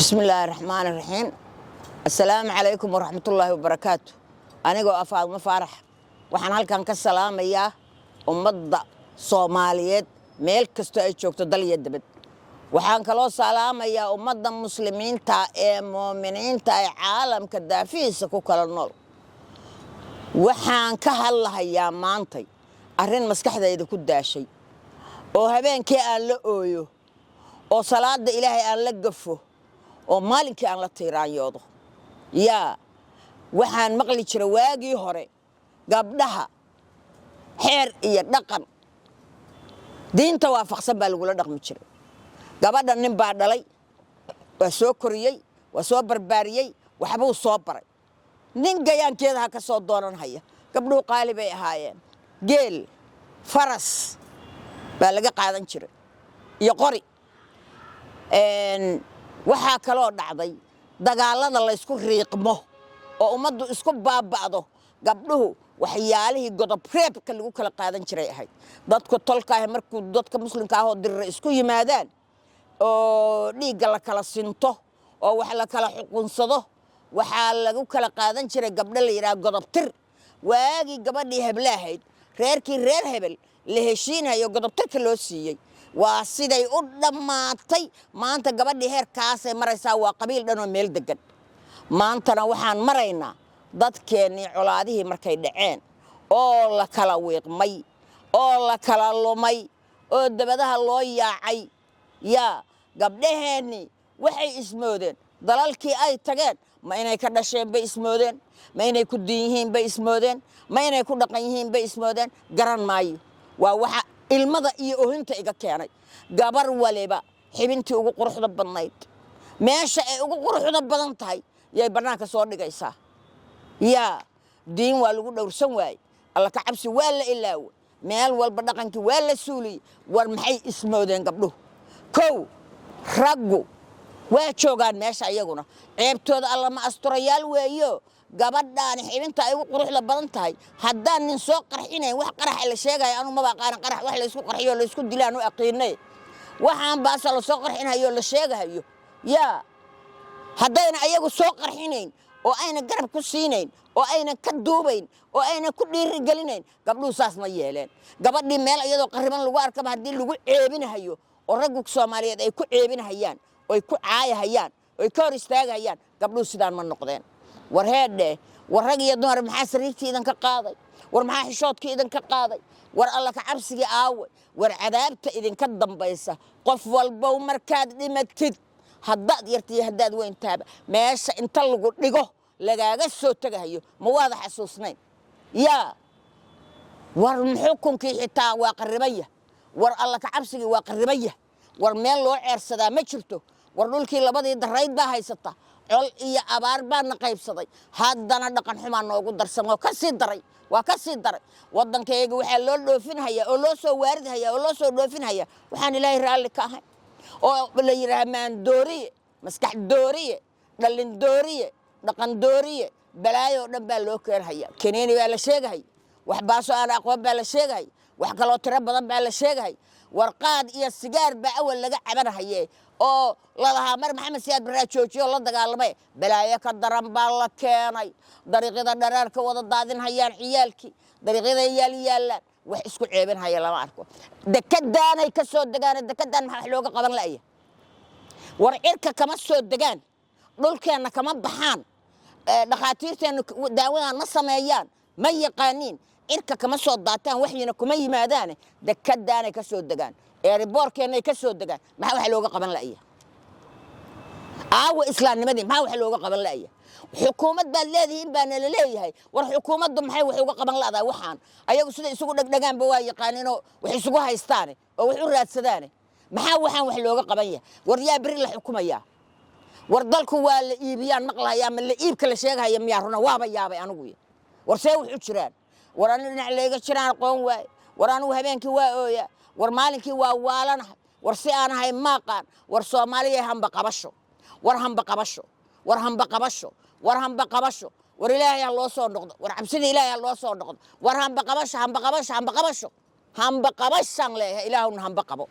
بسم الله الرحمن الرحيم. السلام عليكم ورحمة الله وبركاته. أنا فاطمة فرح waxaan halkan ka salaamayaa ummadda Soomaaliyeed meel kasta ay joogto dal iyo dibad. waxaan kaloo salaamayaa ummadda muslimiinta ee muuminiinta ee caalamka daafiisa ku kala nool. waxaan ka hadlahayaa maantay arrin maskaxdayda ku daashay oo habeenkii aan la ooyo oo salaada Ilaahay aan la gafo oo maalinkii aan la tiiraanyoodo. waxaan maqli jiray waagii hore gabdhaha xeer iyo dhaqan diinta waafaqsan baa lagu la dhaqmi jiray. gabadha nin baa dhalay, waa soo koriyay, waa soo barbaariyay, waxbuu soo baray. nin gayaankeeda ha ka soo doonan haya. gabdhuhu qaali bay ahaayeen. geel, faras baa laga qaadan jiray iyo qori. waxaa kaloo dhacday dagaalada la isku riiqmo oo ummaddu isku baaba'do. gabdhuhu waxyaalihii godob reebka lagu kala qaadan jiray ahayd. dadku tolkaahe markuu dadka muslimka ah oo dirra isku yimaadaan oo dhiigga la kala sinto oo wax la kala xuqunsado waxaa lagu kala qaadan jiray gabdho la yidhaha godob tir. waagii gabadhii heblaahayd reerkii reer hebel la heshiinayo godob tirka loo siiyey waa siday u dhammaatay. maanta gabadhii heerkaasay maraysaa waa qabiil dhan oo meel degan. maantana waxaan maraynaa dadkeennii colaadihii markay dhaceen oo la kala wiiqmay oo la kala lumay oo dabadaha loo yaacay. gabdhaheennii waxay ismoodeen dalalkii ay tageen ma inay ka dhasheen bay ismoodeen, ma inay ku diin yihiin bay ismoodeen, ma inay ku dhaqan yihiin bay ismoodeen. garan maayo. waa waxa ilmada iyo oohinta iga keenay. gabar waliba xibintii ugu quruxda badnayd meesha ay ugu quruxda badan tahay yay bannaanka soo dhigaysaa. diin waa lagu dhowrsan waayey, alla ka cabsi waa la ilaawo, meel walba dhaqankii waa la suuliyey. war maxay ismoodeen gabdhuhu? kow, raggu waa joogaan meesha iyaguna ceebtooda alla ma asturayaal weeyo. gabadhaani xibinta ay ugu quruxda badan tahay haddaan nin soo qarxinayn wax qaraxa la sheegaya anu maba aqaanan qarax wax la isku qarxiyo la isku dilaan u aqiinay. waxaan baasa la soo qarxinayo la sheegayo. haddayna ayagu soo qarxinayn oo ayna garab ku siinayn oo ayna ka duubayn oo ayna ku dhiirigelinayn gabdhuhu saas ma yeeleen. gabadhii meel iyadoo qariban lagu arkaba haddii lagu ceebinahayo oo raggu Soomaaliyeed ay ku ceebinahayaan oo ay ku caayahayaan oo ay ka hor istaagahayaan gabdhuhu sidaan ma noqdeen. war heedhe, war rag iyo dumar maxaa sariirtii idinka qaaday? war maxaa xishoodkii idinka qaaday? war alla ka cabsigii aawe? war cadaabta idinka dambaysa qof walbow markaad dhimatid haddaad yarta iyo haddaad weyntaaba meesha inta lagu dhigo lagaaga soo tegahayo ma waada xasuusnayn? war xukunkii xitaa waa qarribaya. war alla ka cabsigii waa qarribaya. war meel loo ceersadaa ma jirto. war dhulkii labadii darayd baa haysata, col iyo abaar baana qaybsaday. haddana dhaqan xumaa noogu darsamay oo ka sii daray. waa ka sii daray. waddankayga waxaa loo dhoofinhayaa oo loo soo waaridhayaa oo loo soo dhoofinhayaa waxaan ilaahay raalli ka ahay oo la yidhaaha maandooriye, maskax dooriye, dhallin dooriye, dhaqan dooriye, balaayo dhan baa loo keenhaya. kaniini baa la sheegahay, wax baaso aan aqoon baa la sheegahay, wax kaloo tiro badan baa la sheegahay. warqaad iyo sigaar baa awal laga cabanahaye oo lalahaa mar maxamed siyaad barraa joojiyo la dagaalamay. balaayo ka daran baa la keenay. dariiqyada dharaarka wada daadinhayaan ciyaalkii, dariiqyada yaalyaalaan wax isku ceebinhaya lama arko. dekadaanay ka soo degaan. dekadaan maxaa wax looga qaban la'ya? war cirka kama soo degaan, dhulkeenna kama baxaan, dhakhaatiirteenna daawadaan ma sameeyaan, ma yaqaaniin. cirka kama soo daataan, waxyina kuma yimaadaane dekadaanay ka soo degaan, eeriboorkeennay ka soo degaan. maxaa wax looga qaban la'ya? aawa islaamnimadii maxaa wax looga qaban la'ya? xukuumad baad leedihiin baana la leeyahay. war xukuumaddu maxay wax uga qaban la'daa? waxaan ayagu sida isugu dhegdhegaanba waa yaqaaninoo wax isugu haystaane oo wax u raadsadaane. maxaa waxaan wax looga qaban yahay? war yaa beri la xukumayaa? war dalku waa la iibiyaan maqlahayaa ma la iibka la sheegahaya miyaa runa? waaba yaabay anigu. war see wax u jiraan? war anigu dhinac layga jiraan aqoon waaye. war anigu habeenkii waa ooya. war maalinkii waa waalanahay. war si aan ahay maaqaan. war Soomaaliya hamba qabasho. war hamba qabasho. war hamba qabasho. war hamba qabasho. war ilaahay ha loo soo noqdo. war cabsida ilaahay ha loo soo noqdo. war hamba qabasho, hamba qabasho, hamba qabasho, hamba qabashaan leeyahay. ilaahuna hamba qabo.